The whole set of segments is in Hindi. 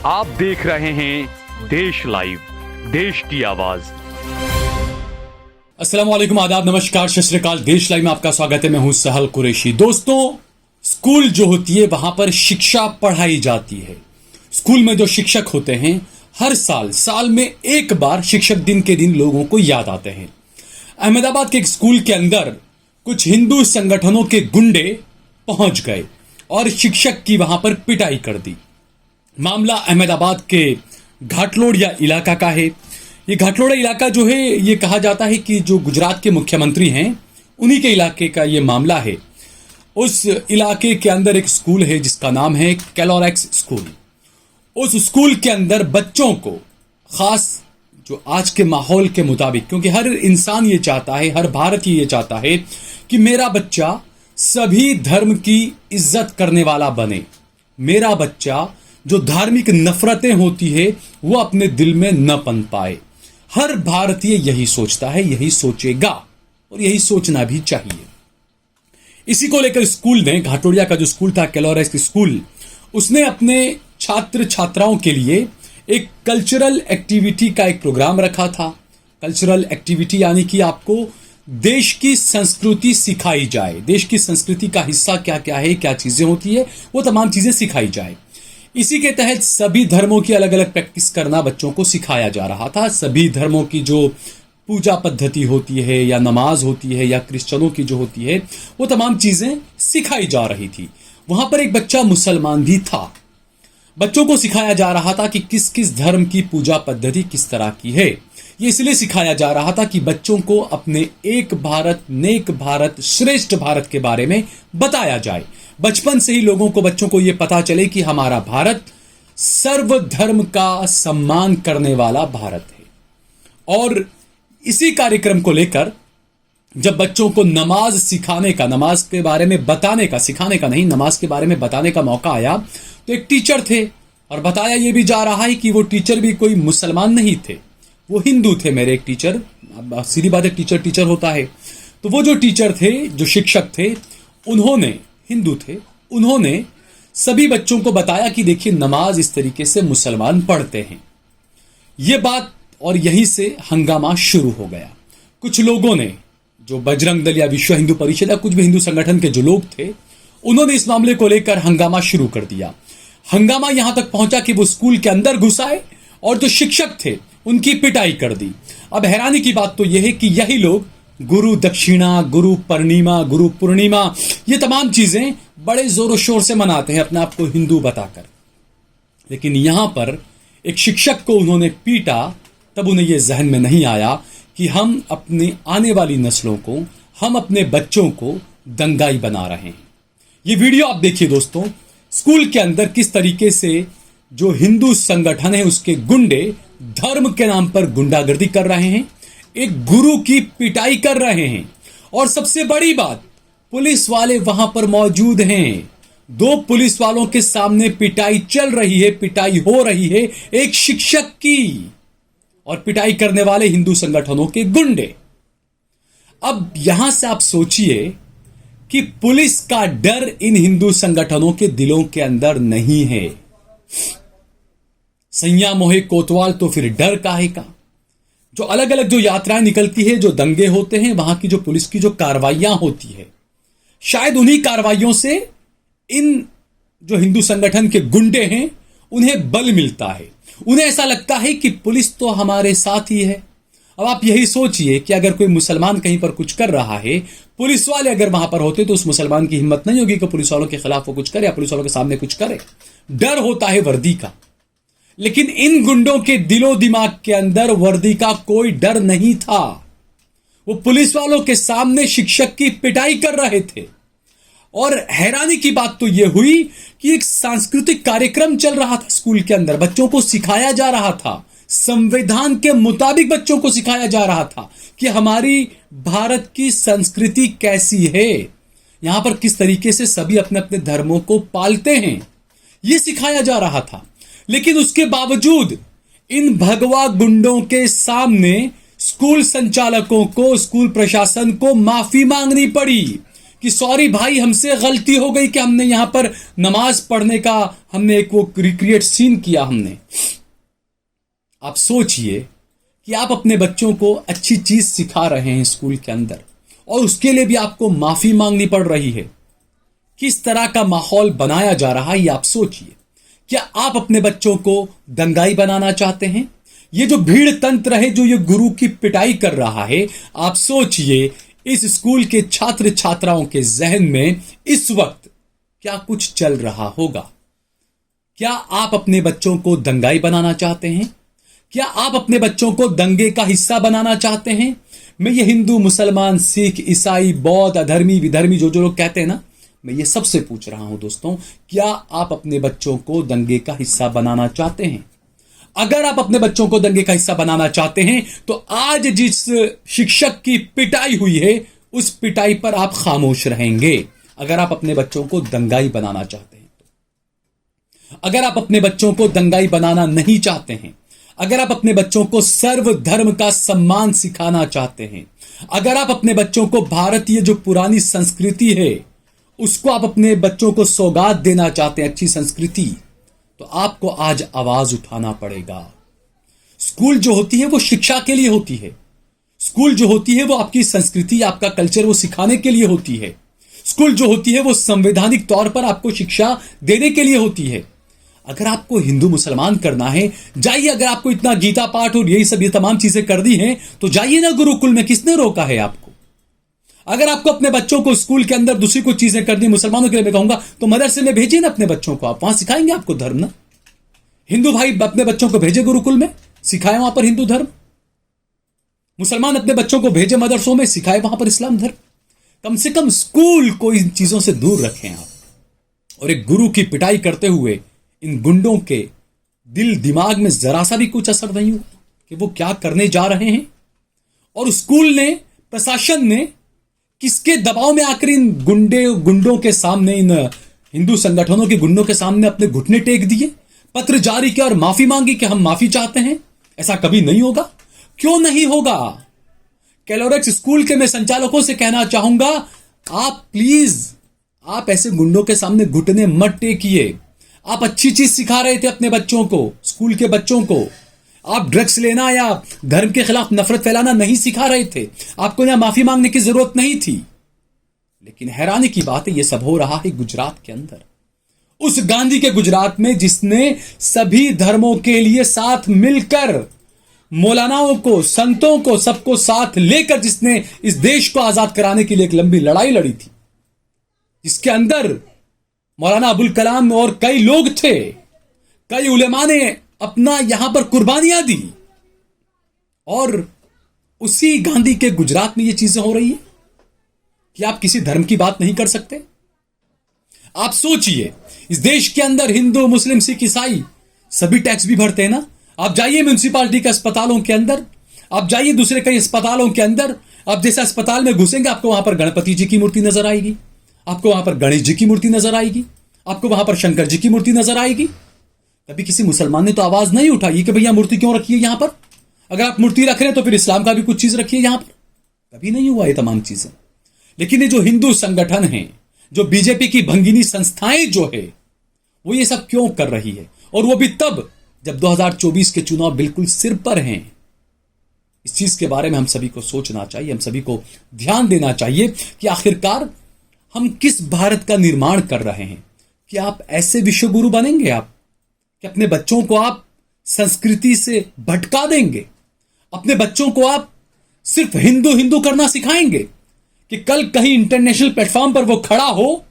आप देख रहे हैं देश लाइव, देश की आवाज। अस्सलाम वालेकुम, आदाब, नमस्कार, सत श्री अकाल। देश लाइव में आपका स्वागत है। मैं हूं सहल कुरैशी। दोस्तों, स्कूल जो होती है वहां पर शिक्षा पढ़ाई जाती है। स्कूल में जो शिक्षक होते हैं हर साल में एक बार शिक्षक दिन के दिन लोगों को याद आते हैं। अहमदाबाद के एक स्कूल के अंदर कुछ हिंदू संगठनों के गुंडे पहुंच गए और शिक्षक की वहां पर पिटाई कर दी। मामला अहमदाबाद के घाटलोड़िया इलाका का है। ये घाटलोड़िया इलाका जो है, ये कहा जाता है कि जो गुजरात के मुख्यमंत्री हैं उन्हीं के इलाके का ये मामला है। उस इलाके के अंदर एक स्कूल है जिसका नाम है कैलोरेक्स स्कूल। उस स्कूल के अंदर बच्चों को, खास जो आज के माहौल के मुताबिक, क्योंकि हर इंसान ये चाहता है, हर भारतीय ये चाहता है कि मेरा बच्चा सभी धर्म की इज्जत करने वाला बने, मेरा बच्चा जो धार्मिक नफरतें होती है वो अपने दिल में न पन पाए। हर भारतीय यही सोचता है, यही सोचेगा और यही सोचना भी चाहिए। इसी को लेकर स्कूल ने, घाटोड़िया का जो स्कूल था कैलोरेक्स स्कूल, उसने अपने छात्र छात्राओं के लिए एक कल्चरल एक्टिविटी का एक प्रोग्राम रखा था। कल्चरल एक्टिविटी यानी कि आपको देश की संस्कृति सिखाई जाए, देश की संस्कृति का हिस्सा क्या क्या है, क्या चीजें होती है, वो तमाम चीजें सिखाई जाए। इसी के तहत सभी धर्मों की अलग अलग प्रैक्टिस करना बच्चों को सिखाया जा रहा था। सभी धर्मों की जो पूजा पद्धति होती है या नमाज होती है या क्रिश्चियनों की जो होती है, वो तमाम चीजें सिखाई जा रही थी। वहां पर एक बच्चा मुसलमान भी था। बच्चों को सिखाया जा रहा था कि किस किस धर्म की पूजा पद्धति किस तरह की है। ये इसलिए सिखाया जा रहा था कि बच्चों को अपने एक भारत, नेक भारत, श्रेष्ठ भारत के बारे में बताया जाए। बचपन से ही लोगों को, बच्चों को यह पता चले कि हमारा भारत सर्वधर्म का सम्मान करने वाला भारत है। और इसी कार्यक्रम को लेकर जब बच्चों को नमाज सिखाने का, नमाज के बारे में बताने का, सिखाने का नहीं, नमाज के बारे में बताने का मौका आया, तो एक टीचर थे और बताया यह भी जा रहा है कि वो टीचर भी कोई मुसलमान नहीं थे, वो हिंदू थे। मेरे एक टीचर, सीधी बात है, टीचर होता है। तो वो जो टीचर थे, जो शिक्षक थे, उन्होंने, हिंदू थे, उन्होंने सभी बच्चों को बताया कि देखिए नमाज इस तरीके से मुसलमान पढ़ते हैं। ये बात, और यहीं से हंगामा शुरू हो गया। कुछ लोगों ने, जो बजरंग दल या विश्व हिंदू परिषद या कुछ भी हिंदू संगठन के जो लोग थे, उन्होंने इस मामले को लेकर हंगामा शुरू कर दिया। हंगामा यहां तक पहुंचा कि वो स्कूल के अंदर घुस आए और जो शिक्षक थे उनकी पिटाई कर दी। अब हैरानी की बात तो यह है कि यही लोग गुरु दक्षिणा, गुरु पूर्णिमा, ये तमाम चीजें बड़े जोरों शोर से मनाते हैं अपने आप को हिंदू बताकर। लेकिन यहां पर एक शिक्षक को उन्होंने पीटा, तब उन्हें यह जहन में नहीं आया कि हम अपने आने वाली नस्लों को, हम अपने बच्चों को दंगाई बना रहे हैं। ये वीडियो आप देखिए दोस्तों, स्कूल के अंदर किस तरीके से जो हिंदू संगठन है उसके गुंडे धर्म के नाम पर गुंडागर्दी कर रहे हैं, एक गुरु की पिटाई कर रहे हैं। और सबसे बड़ी बात, पुलिस वाले वहां पर मौजूद हैं। 2 पुलिस वालों के सामने पिटाई चल रही है, पिटाई हो रही है एक शिक्षक की, और पिटाई करने वाले हिंदू संगठनों के गुंडे। अब यहां से आप सोचिए कि पुलिस का डर इन हिंदू संगठनों के दिलों के अंदर नहीं है। सैया मोहे कोतवाल, तो फिर डर काहे का? जो अलग अलग जो यात्राएं निकलती है, जो दंगे होते हैं, वहां की जो पुलिस की जो कार्रवाइयां होती है, शायद उन्हीं कार्रवाइयों से इन जो हिंदू संगठन के गुंडे हैं उन्हें बल मिलता है। उन्हें ऐसा लगता है कि पुलिस तो हमारे साथ ही है। अब आप यही सोचिए कि अगर कोई मुसलमान कहीं पर कुछ कर रहा है, पुलिस वाले अगर वहां पर होते तो उस मुसलमान की हिम्मत नहीं होगी कि पुलिस वालों के खिलाफ वो कुछ करे या पुलिस वालों के सामने कुछ करे। डर होता है वर्दी का। लेकिन इन गुंडों के दिलो दिमाग के अंदर वर्दी का कोई डर नहीं था। वो पुलिस वालों के सामने शिक्षक की पिटाई कर रहे थे। और हैरानी की बात तो यह हुई कि एक सांस्कृतिक कार्यक्रम चल रहा था स्कूल के अंदर, बच्चों को सिखाया जा रहा था, संविधान के मुताबिक बच्चों को सिखाया जा रहा था कि हमारी भारत की संस्कृति कैसी है, यहां पर किस तरीके से सभी अपने अपने धर्मों को पालते हैं, यह सिखाया जा रहा था। लेकिन उसके बावजूद इन भगवा गुंडों के सामने स्कूल संचालकों को, स्कूल प्रशासन को माफी मांगनी पड़ी कि सॉरी भाई, हमसे गलती हो गई कि हमने यहां पर नमाज पढ़ने का हमने एक वो रिक्रिएट सीन किया हमने। आप सोचिए कि आप अपने बच्चों को अच्छी चीज सिखा रहे हैं स्कूल के अंदर और उसके लिए भी आपको माफी मांगनी पड़ रही है। किस तरह का माहौल बनाया जा रहा है ये आप सोचिए। क्या आप अपने बच्चों को दंगाई बनाना चाहते हैं? ये जो भीड़ तंत्र है जो ये गुरु की पिटाई कर रहा है, आप सोचिए इस स्कूल के छात्र छात्राओं के जहन में इस वक्त क्या कुछ चल रहा होगा। क्या आप अपने बच्चों को दंगाई बनाना चाहते हैं? क्या आप अपने बच्चों को दंगे का हिस्सा बनाना चाहते हैं? मैं ये हिंदू, मुसलमान, सिख, ईसाई, बौद्ध, अधर्मी, विधर्मी जो जो लोग कहते हैं ना, मैं ये सबसे पूछ रहा हूं दोस्तों, क्या आप अपने बच्चों को दंगे का हिस्सा बनाना चाहते हैं? अगर आप अपने बच्चों को दंगे का हिस्सा बनाना चाहते हैं तो आज जिस शिक्षक की पिटाई हुई है उस पिटाई पर आप खामोश रहेंगे। अगर आप अपने बच्चों को दंगाई बनाना चाहते हैं तो, अगर आप अपने बच्चों को दंगाई बनाना नहीं चाहते हैं, अगर आप अपने बच्चों को सर्वधर्म का सम्मान सिखाना चाहते हैं, अगर आप अपने बच्चों को भारतीय जो पुरानी संस्कृति है उसको आप अपने बच्चों को सौगात देना चाहते हैं, अच्छी संस्कृति, तो आपको आज आवाज उठाना पड़ेगा। स्कूल जो होती है वो शिक्षा के लिए होती है। स्कूल जो होती है वो आपकी संस्कृति, आपका कल्चर वो सिखाने के लिए होती है। स्कूल जो होती है वो संवैधानिक तौर पर आपको शिक्षा देने के लिए होती है। अगर आपको हिंदू मुसलमान करना है, जाइए। अगर आपको इतना गीता पाठ और यही सब ये तमाम चीजें कर दी हैं तो जाइए ना गुरुकुल में, किसने रोका है आपको? अगर आपको अपने बच्चों को स्कूल के अंदर दूसरी कुछ चीजें करनी, मुसलमानों के लिए मैं कहूंगा, तो मदरसे में भेजिए ना अपने बच्चों को, आप वहां सिखाएंगे आपको धर्म ना। हिंदू भाई अपने बच्चों को भेजे गुरुकुल में, सिखाए वहां पर हिंदू धर्म। मुसलमान अपने बच्चों को भेजे मदरसों में, सिखाए वहां पर इस्लाम धर्म। कम से कम स्कूल को इन चीजों से दूर रखें आप। और एक गुरु की पिटाई करते हुए इन गुंडों के दिल दिमाग में जरा सा भी कुछ असर नहीं हुआ कि वो क्या करने जा रहे हैं। और स्कूल ने, प्रशासन ने किसके दबाव में आकर इन गुंडों के सामने, इन हिंदू संगठनों के गुंडों के सामने अपने घुटने टेक दिए, पत्र जारी किया और माफी मांगी कि हम माफी चाहते हैं? ऐसा कभी नहीं होगा। क्यों नहीं होगा? कैलोरेक्स स्कूल के मैं संचालकों से कहना चाहूंगा, आप प्लीज, आप ऐसे गुंडों के सामने घुटने मत टेकिए। आप अच्छी चीज सिखा रहे थे अपने बच्चों को, स्कूल के बच्चों को। आप ड्रग्स लेना या धर्म के खिलाफ नफरत फैलाना नहीं सिखा रहे थे। आपको यहां माफी मांगने की जरूरत नहीं थी। लेकिन हैरानी की बात है, यह सब हो रहा है गुजरात के अंदर, उस गांधी के गुजरात में जिसने सभी धर्मों के लिए साथ मिलकर, मौलानाओं को, संतों को, सबको साथ लेकर जिसने इस देश को आजाद कराने के लिए एक लंबी लड़ाई लड़ी थी, जिसके अंदर मौलाना अबुल कलाम और कई लोग थे, कई उलेमा ने अपना यहां पर कुर्बानियां दी। और उसी गांधी के गुजरात में ये चीजें हो रही है कि आप किसी धर्म की बात नहीं कर सकते। आप सोचिए, इस देश के अंदर हिंदू, मुस्लिम, सिख, ईसाई सभी टैक्स भी भरते हैं ना। आप जाइए म्यूनिसिपालिटी के अस्पतालों के अंदर, आप जाइए दूसरे कई अस्पतालों के अंदर, आप जैसे अस्पताल में घुसेंगे आपको वहां पर गणपति जी की मूर्ति नजर आएगी, आपको वहां पर गणेश जी की मूर्ति नजर आएगी, आपको वहां पर शंकर जी की मूर्ति नजर आएगी। कभी किसी मुसलमान ने तो आवाज नहीं उठाई कि भैया मूर्ति क्यों रखी है यहां पर? अगर आप मूर्ति रख रहे हैं तो फिर इस्लाम का भी कुछ चीज रखिए यहां पर। कभी नहीं हुआ ये तमाम चीजें। लेकिन ये जो हिंदू संगठन है, जो बीजेपी की भंगिनी संस्थाएं जो है, वो ये सब क्यों कर रही है? और वो भी तब जब 2024 के चुनाव बिल्कुल सिर पर हैं। इस चीज के बारे में हम सभी को सोचना चाहिए, हम सभी को ध्यान देना चाहिए कि आखिरकार हम किस भारत का निर्माण कर रहे हैं। कि आप ऐसे विश्वगुरु बनेंगे आप कि अपने बच्चों को आप संस्कृति से भटका देंगे, अपने बच्चों को आप सिर्फ हिंदू हिंदू करना सिखाएंगे कि कल कहीं इंटरनेशनल प्लेटफॉर्म पर वो खड़ा हो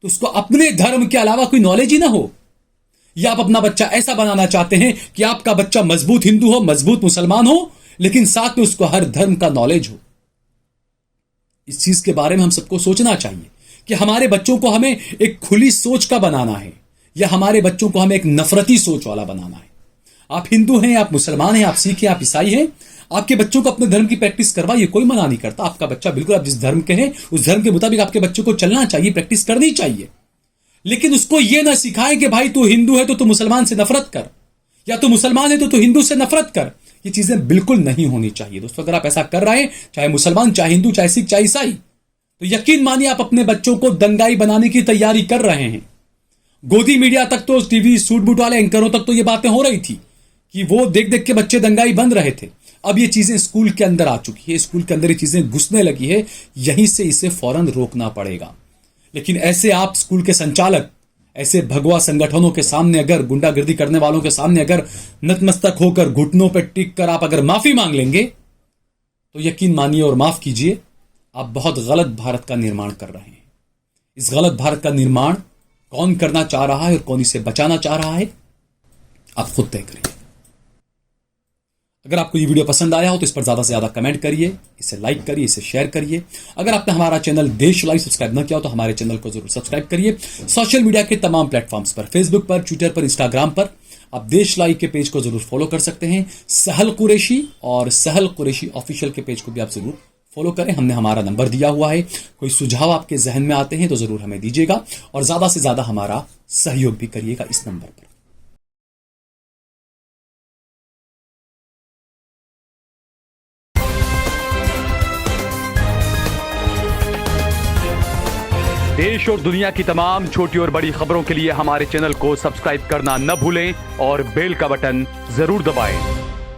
तो उसको अपने धर्म के अलावा कोई नॉलेज ही ना हो। या आप अपना बच्चा ऐसा बनाना चाहते हैं कि आपका बच्चा मजबूत हिंदू हो, मजबूत मुसलमान हो, लेकिन साथ में उसको हर धर्म का नॉलेज हो। इस चीज के बारे में हम सबको सोचना चाहिए कि हमारे बच्चों को हमें एक खुली सोच का बनाना है या हमारे बच्चों को हमें एक नफरती सोच वाला बनाना है। आप हिंदू हैं, आप मुसलमान हैं, आप सिख हैं, आप ईसाई हैं, आपके बच्चों को अपने धर्म की प्रैक्टिस करवाइए, कोई मना नहीं करता। आपका बच्चा बिल्कुल आप जिस धर्म के हैं उस धर्म के मुताबिक आपके बच्चों को चलना चाहिए, प्रैक्टिस करनी चाहिए। लेकिन उसको यह ना सिखाएं कि भाई तू हिंदू है तो तू मुसलमान से नफरत कर, या तू मुसलमान है तो तू हिंदू से नफरत कर। ये चीजें बिल्कुल नहीं होनी चाहिए दोस्तों। अगर आप ऐसा कर रहे हैं, चाहे मुसलमान, चाहे हिंदू, चाहे सिख, चाहे ईसाई, तो यकीन मानिए आप अपने बच्चों को दंगाई बनाने की तैयारी कर रहे हैं। गोदी मीडिया तक तो, टीवी सूट बूट वाले एंकरों तक तो ये बातें हो रही थी कि वो देख देख के बच्चे दंगाई बन रहे थे। अब ये चीजें स्कूल के अंदर आ चुकी है, स्कूल के अंदर ये चीजें घुसने लगी है, यहीं से इसे फौरन रोकना पड़ेगा। लेकिन ऐसे आप स्कूल के संचालक ऐसे भगवा संगठनों के सामने अगर, गुंडागिर्दी करने वालों के सामने अगर नतमस्तक होकर, घुटनों पर टिक कर आप अगर माफी मांग लेंगे तो यकीन मानिए और माफ कीजिए, आप बहुत गलत भारत का निर्माण कर रहे हैं। इस गलत भारत का निर्माण कौन करना चाह रहा है और कौन इसे बचाना चाह रहा है, आप खुद तय करिए। अगर आपको ये वीडियो पसंद आया हो तो इस पर ज्यादा से ज्यादा कमेंट करिए, इसे लाइक करिए, इसे शेयर करिए। अगर आपने हमारा चैनल देश लाइव सब्सक्राइब न किया हो तो हमारे चैनल को जरूर सब्सक्राइब करिए। सोशल मीडिया के तमाम प्लेटफॉर्म्स पर, फेसबुक पर, ट्विटर पर, इंस्टाग्राम पर आप देश लाइव के पेज को जरूर फॉलो कर सकते हैं। सहल कुरैशी और सहल कुरैशी ऑफिशियल के पेज को भी आप जरूर फॉलो करें। हमने हमारा नंबर दिया हुआ है, कोई सुझाव आपके जहन में आते हैं तो जरूर हमें दीजिएगा और ज्यादा से ज्यादा हमारा सहयोग भी करिएगा इस नंबर पर। देश और दुनिया की तमाम छोटी और बड़ी खबरों के लिए हमारे चैनल को सब्सक्राइब करना न भूलें और बेल का बटन जरूर दबाएं।